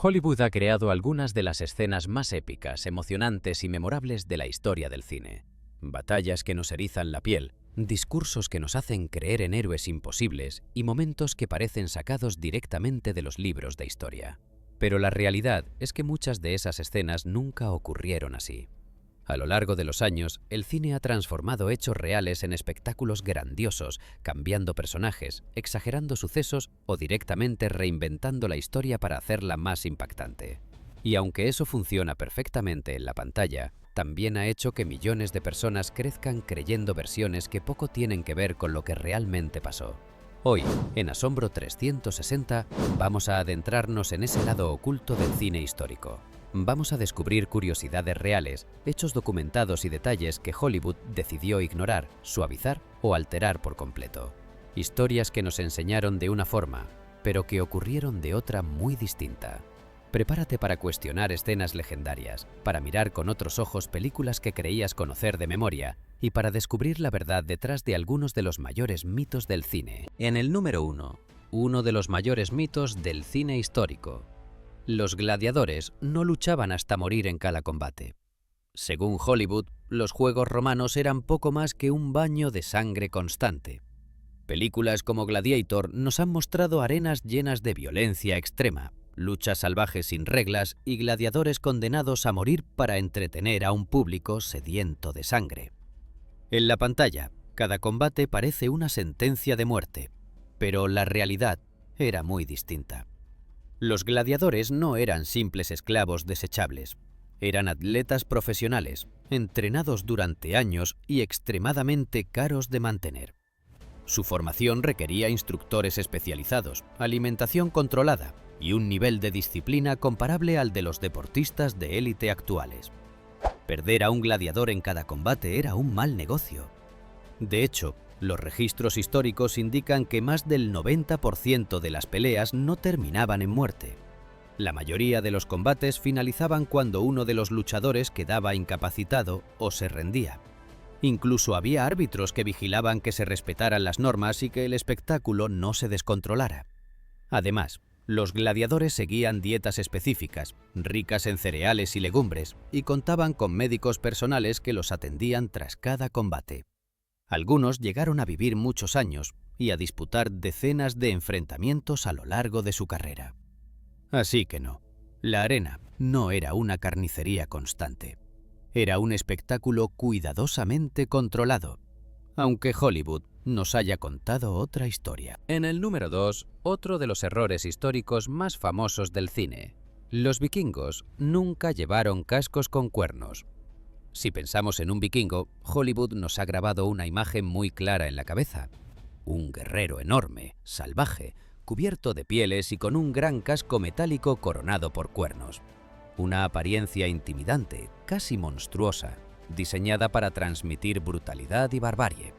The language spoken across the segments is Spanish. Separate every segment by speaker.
Speaker 1: Hollywood ha creado algunas de las escenas más épicas, emocionantes y memorables de la historia del cine. Batallas que nos erizan la piel, discursos que nos hacen creer en héroes imposibles y momentos que parecen sacados directamente de los libros de historia. Pero la realidad es que muchas de esas escenas nunca ocurrieron así. A lo largo de los años, el cine ha transformado hechos reales en espectáculos grandiosos, cambiando personajes, exagerando sucesos o directamente reinventando la historia para hacerla más impactante. Y aunque eso funciona perfectamente en la pantalla, también ha hecho que millones de personas crezcan creyendo versiones que poco tienen que ver con lo que realmente pasó. Hoy, en Asombro 360, vamos a adentrarnos en ese lado oculto del cine histórico. Vamos a descubrir curiosidades reales, hechos documentados y detalles que Hollywood decidió ignorar, suavizar o alterar por completo. Historias que nos enseñaron de una forma, pero que ocurrieron de otra muy distinta. Prepárate para cuestionar escenas legendarias, para mirar con otros ojos películas que creías conocer de memoria y para descubrir la verdad detrás de algunos de los mayores mitos del cine. En el número 1, uno de los mayores mitos del cine histórico. Los gladiadores no luchaban hasta morir en cada combate. Según Hollywood, los Juegos Romanos eran poco más que un baño de sangre constante. Películas como Gladiator nos han mostrado arenas llenas de violencia extrema, luchas salvajes sin reglas y gladiadores condenados a morir para entretener a un público sediento de sangre. En la pantalla, cada combate parece una sentencia de muerte, pero la realidad era muy distinta. Los gladiadores no eran simples esclavos desechables. Eran atletas profesionales, entrenados durante años y extremadamente caros de mantener. Su formación requería instructores especializados, alimentación controlada y un nivel de disciplina comparable al de los deportistas de élite actuales. Perder a un gladiador en cada combate era un mal negocio. De hecho, los registros históricos indican que más del 90% de las peleas no terminaban en muerte. La mayoría de los combates finalizaban cuando uno de los luchadores quedaba incapacitado o se rendía. Incluso había árbitros que vigilaban que se respetaran las normas y que el espectáculo no se descontrolara. Además, los gladiadores seguían dietas específicas, ricas en cereales y legumbres, y contaban con médicos personales que los atendían tras cada combate. Algunos llegaron a vivir muchos años y a disputar decenas de enfrentamientos a lo largo de su carrera. Así que no, la arena no era una carnicería constante. Era un espectáculo cuidadosamente controlado, aunque Hollywood nos haya contado otra historia. En el número 2, otro de los errores históricos más famosos del cine. Los vikingos nunca llevaron cascos con cuernos. Si pensamos en un vikingo, Hollywood nos ha grabado una imagen muy clara en la cabeza. Un guerrero enorme, salvaje, cubierto de pieles y con un gran casco metálico coronado por cuernos. Una apariencia intimidante, casi monstruosa, diseñada para transmitir brutalidad y barbarie.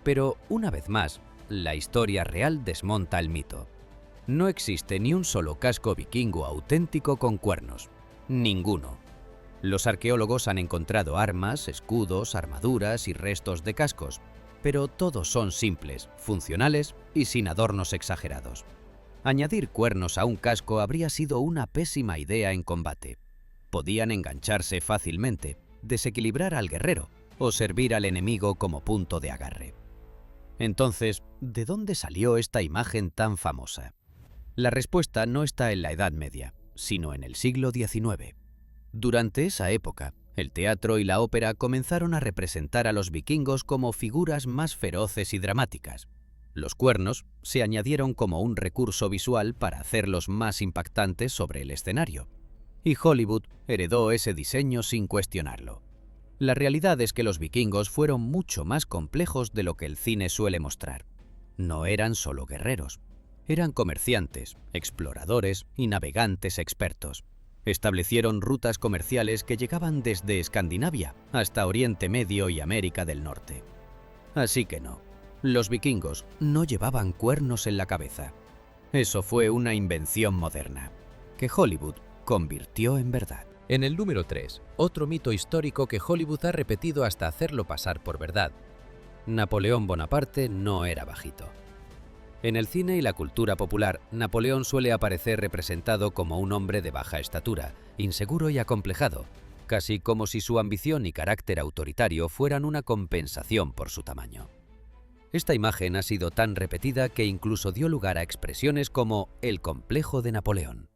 Speaker 1: Pero, una vez más, la historia real desmonta el mito. No existe ni un solo casco vikingo auténtico con cuernos. Ninguno. Los arqueólogos han encontrado armas, escudos, armaduras y restos de cascos, pero todos son simples, funcionales y sin adornos exagerados. Añadir cuernos a un casco habría sido una pésima idea en combate. Podían engancharse fácilmente, desequilibrar al guerrero o servir al enemigo como punto de agarre. Entonces, ¿de dónde salió esta imagen tan famosa? La respuesta no está en la Edad Media, sino en el siglo XIX. Durante esa época, el teatro y la ópera comenzaron a representar a los vikingos como figuras más feroces y dramáticas. Los cuernos se añadieron como un recurso visual para hacerlos más impactantes sobre el escenario. Y Hollywood heredó ese diseño sin cuestionarlo. La realidad es que los vikingos fueron mucho más complejos de lo que el cine suele mostrar. No eran solo guerreros. Eran comerciantes, exploradores y navegantes expertos. Establecieron rutas comerciales que llegaban desde Escandinavia hasta Oriente Medio y América del Norte. Así que no, los vikingos no llevaban cuernos en la cabeza. Eso fue una invención moderna, que Hollywood convirtió en verdad. En el número 3, otro mito histórico que Hollywood ha repetido hasta hacerlo pasar por verdad. Napoleón Bonaparte no era bajito. En el cine y la cultura popular, Napoleón suele aparecer representado como un hombre de baja estatura, inseguro y acomplejado, casi como si su ambición y carácter autoritario fueran una compensación por su tamaño. Esta imagen ha sido tan repetida que incluso dio lugar a expresiones como el complejo de Napoleón.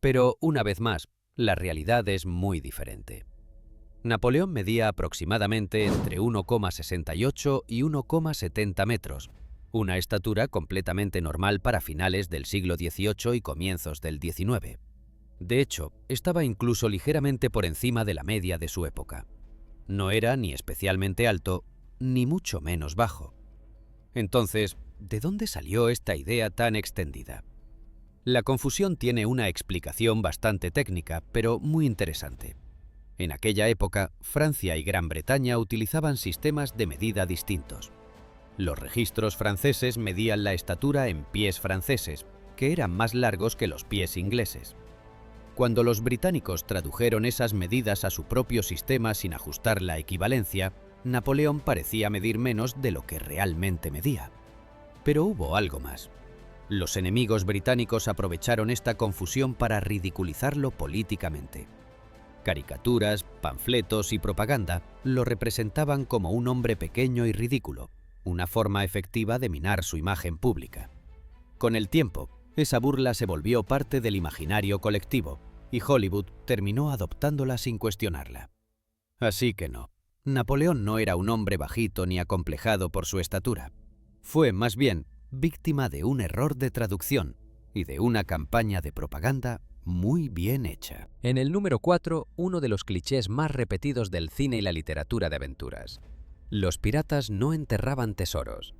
Speaker 1: Pero, una vez más, la realidad es muy diferente. Napoleón medía aproximadamente entre 1,68 y 1,70 metros, una estatura completamente normal para finales del siglo XVIII y comienzos del XIX. De hecho, estaba incluso ligeramente por encima de la media de su época. No era ni especialmente alto, ni mucho menos bajo. Entonces, ¿de dónde salió esta idea tan extendida? La confusión tiene una explicación bastante técnica, pero muy interesante. En aquella época, Francia y Gran Bretaña utilizaban sistemas de medida distintos. Los registros franceses medían la estatura en pies franceses, que eran más largos que los pies ingleses. Cuando los británicos tradujeron esas medidas a su propio sistema sin ajustar la equivalencia, Napoleón parecía medir menos de lo que realmente medía. Pero hubo algo más. Los enemigos británicos aprovecharon esta confusión para ridiculizarlo políticamente. Caricaturas, panfletos y propaganda lo representaban como un hombre pequeño y ridículo, una forma efectiva de minar su imagen pública. Con el tiempo, esa burla se volvió parte del imaginario colectivo, y Hollywood terminó adoptándola sin cuestionarla. Así que no, Napoleón no era un hombre bajito ni acomplejado por su estatura. Fue, más bien, víctima de un error de traducción y de una campaña de propaganda muy bien hecha.
Speaker 2: En el número 4, uno de los clichés más repetidos del cine y la literatura de aventuras. Los piratas no enterraban tesoros.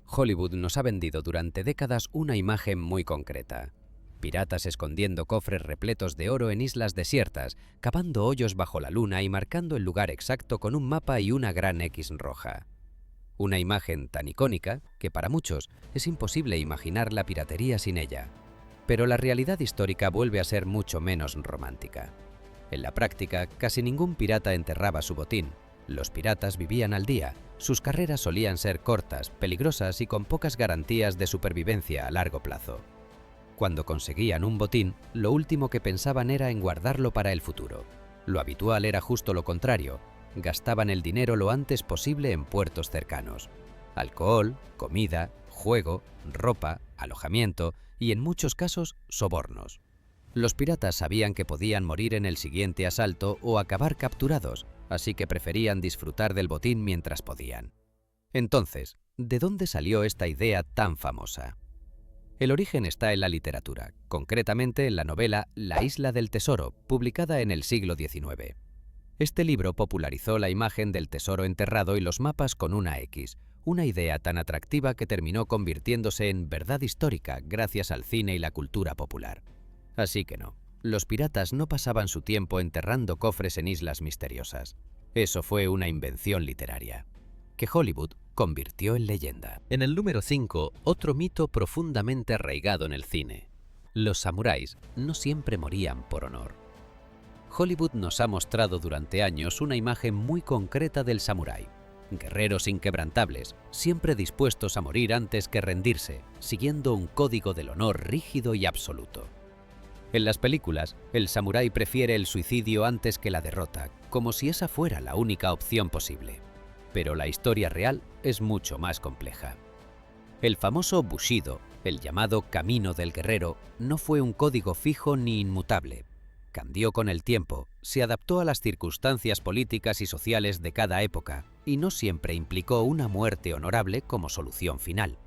Speaker 2: Hollywood nos ha vendido durante décadas una imagen muy concreta. Piratas escondiendo cofres repletos de oro en islas desiertas, cavando hoyos bajo la luna y marcando el lugar exacto con un mapa y una gran X roja. Una imagen tan icónica que para muchos es imposible imaginar la piratería sin ella. Pero la realidad histórica vuelve a ser mucho menos romántica. En la práctica, casi ningún pirata enterraba su botín. Los piratas vivían al día, sus carreras solían ser cortas, peligrosas y con pocas garantías de supervivencia a largo plazo. Cuando conseguían un botín, lo último que pensaban era en guardarlo para el futuro. Lo habitual era justo lo contrario, gastaban el dinero lo antes posible en puertos cercanos. Alcohol, comida, juego, ropa, alojamiento y en muchos casos sobornos. Los piratas sabían que podían morir en el siguiente asalto o acabar capturados, así que preferían disfrutar del botín mientras podían. Entonces, ¿de dónde salió esta idea tan famosa? El origen está en la literatura, concretamente en la novela La isla del tesoro, publicada en el siglo XIX. Este libro popularizó la imagen del tesoro enterrado y los mapas con una X, una idea tan atractiva que terminó convirtiéndose en verdad histórica gracias al cine y la cultura popular. Así que no, los piratas no pasaban su tiempo enterrando cofres en islas misteriosas. Eso fue una invención literaria, que Hollywood convirtió en leyenda. En el número 5, otro mito profundamente arraigado en el cine. Los samuráis no siempre morían por honor. Hollywood nos ha mostrado durante años una imagen muy concreta del samurái. Guerreros inquebrantables, siempre dispuestos a morir antes que rendirse, siguiendo un código del honor rígido y absoluto. En las películas, el samurái prefiere el suicidio antes que la derrota, como si esa fuera la única opción posible. Pero la historia real es mucho más compleja. El famoso Bushido, el llamado Camino del Guerrero, no fue un código fijo ni inmutable. Cambió con el tiempo, se adaptó a las circunstancias políticas y sociales de cada época y no siempre implicó una muerte honorable como solución final.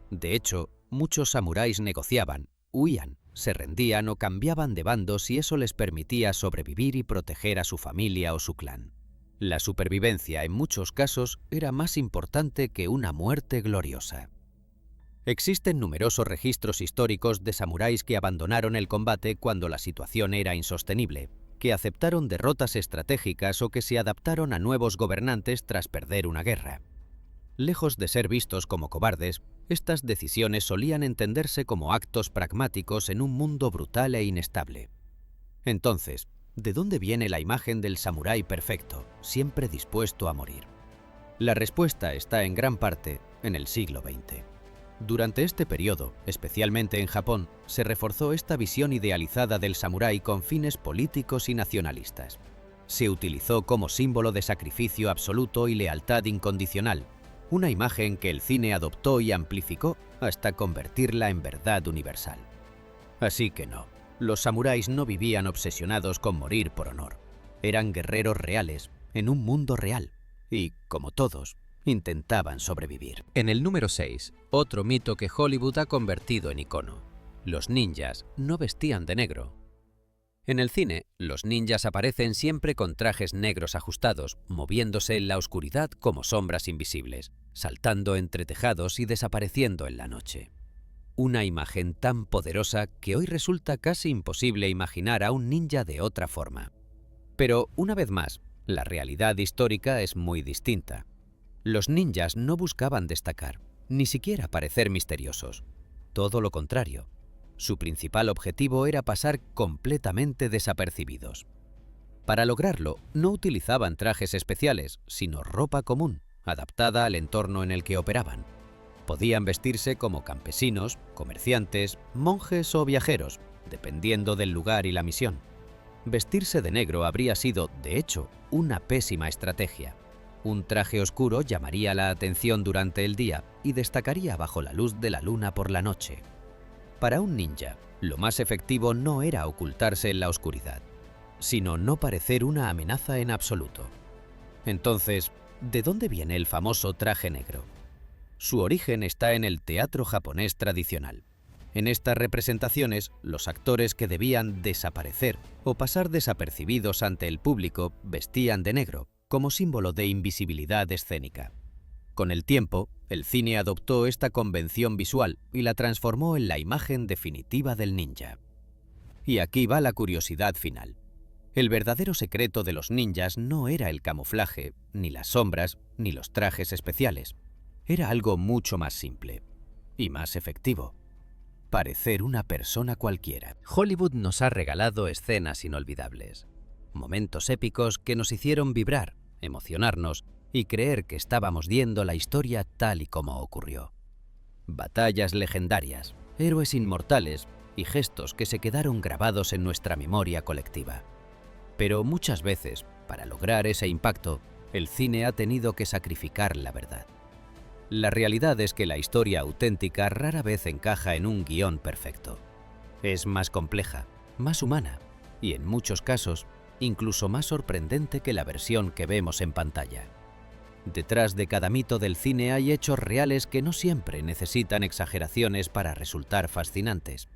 Speaker 2: De hecho, muchos samuráis negociaban, huían, se rendían o cambiaban de bando si eso les permitía sobrevivir y proteger a su familia o su clan. La supervivencia en muchos casos era más importante que una muerte gloriosa. Existen numerosos registros históricos de samuráis que abandonaron el combate cuando la situación era insostenible, que aceptaron derrotas estratégicas o que se adaptaron a nuevos gobernantes tras perder una guerra. Lejos de ser vistos como cobardes, estas decisiones solían entenderse como actos pragmáticos en un mundo brutal e inestable. Entonces, ¿de dónde viene la imagen del samurái perfecto, siempre dispuesto a morir? La respuesta está en gran parte en el siglo XX. Durante este periodo, especialmente en Japón, se reforzó esta visión idealizada del samurái con fines políticos y nacionalistas. Se utilizó como símbolo de sacrificio absoluto y lealtad incondicional, una imagen que el cine adoptó y amplificó hasta convertirla en verdad universal. Así que no, los samuráis no vivían obsesionados con morir por honor. Eran guerreros reales, en un mundo real, y, como todos, intentaban sobrevivir.
Speaker 1: En el número 6, otro mito que Hollywood ha convertido en icono. Los ninjas no vestían de negro. En el cine, los ninjas aparecen siempre con trajes negros ajustados, moviéndose en la oscuridad como sombras invisibles, saltando entre tejados y desapareciendo en la noche. Una imagen tan poderosa que hoy resulta casi imposible imaginar a un ninja de otra forma. Pero, una vez más, la realidad histórica es muy distinta. Los ninjas no buscaban destacar, ni siquiera parecer misteriosos. Todo lo contrario. Su principal objetivo era pasar completamente desapercibidos. Para lograrlo, no utilizaban trajes especiales, sino ropa común, adaptada al entorno en el que operaban. Podían vestirse como campesinos, comerciantes, monjes o viajeros, dependiendo del lugar y la misión. Vestirse de negro habría sido, de hecho, una pésima estrategia. Un traje oscuro llamaría la atención durante el día y destacaría bajo la luz de la luna por la noche. Para un ninja, lo más efectivo no era ocultarse en la oscuridad, sino no parecer una amenaza en absoluto. Entonces, ¿de dónde viene el famoso traje negro? Su origen está en el teatro japonés tradicional. En estas representaciones, los actores que debían desaparecer o pasar desapercibidos ante el público vestían de negro, como símbolo de invisibilidad escénica. Con el tiempo, el cine adoptó esta convención visual y la transformó en la imagen definitiva del ninja. Y aquí va la curiosidad final. El verdadero secreto de los ninjas no era el camuflaje, ni las sombras, ni los trajes especiales. Era algo mucho más simple y más efectivo. Parecer una persona cualquiera. Hollywood nos ha regalado escenas inolvidables. Momentos épicos que nos hicieron vibrar, emocionarnos y creer que estábamos viendo la historia tal y como ocurrió. Batallas legendarias, héroes inmortales y gestos que se quedaron grabados en nuestra memoria colectiva. Pero muchas veces, para lograr ese impacto, el cine ha tenido que sacrificar la verdad. La realidad es que la historia auténtica rara vez encaja en un guión perfecto. Es más compleja, más humana y, en muchos casos, incluso más sorprendente que la versión que vemos en pantalla. Detrás de cada mito del cine hay hechos reales que no siempre necesitan exageraciones para resultar fascinantes.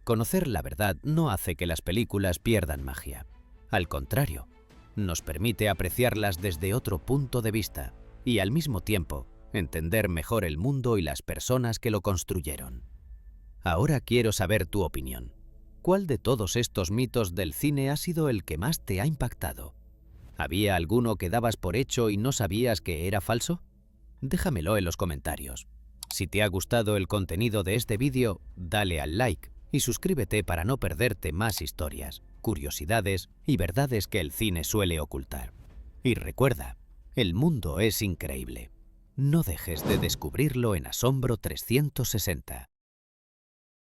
Speaker 1: Conocer la verdad no hace que las películas pierdan magia. Al contrario, nos permite apreciarlas desde otro punto de vista y, al mismo tiempo, entender mejor el mundo y las personas que lo construyeron. Ahora quiero saber tu opinión. ¿Cuál de todos estos mitos del cine ha sido el que más te ha impactado? ¿Había alguno que dabas por hecho y no sabías que era falso? Déjamelo en los comentarios. Si te ha gustado el contenido de este vídeo, dale al like y suscríbete para no perderte más historias, curiosidades y verdades que el cine suele ocultar. Y recuerda, el mundo es increíble. No dejes de descubrirlo en Asombro 360.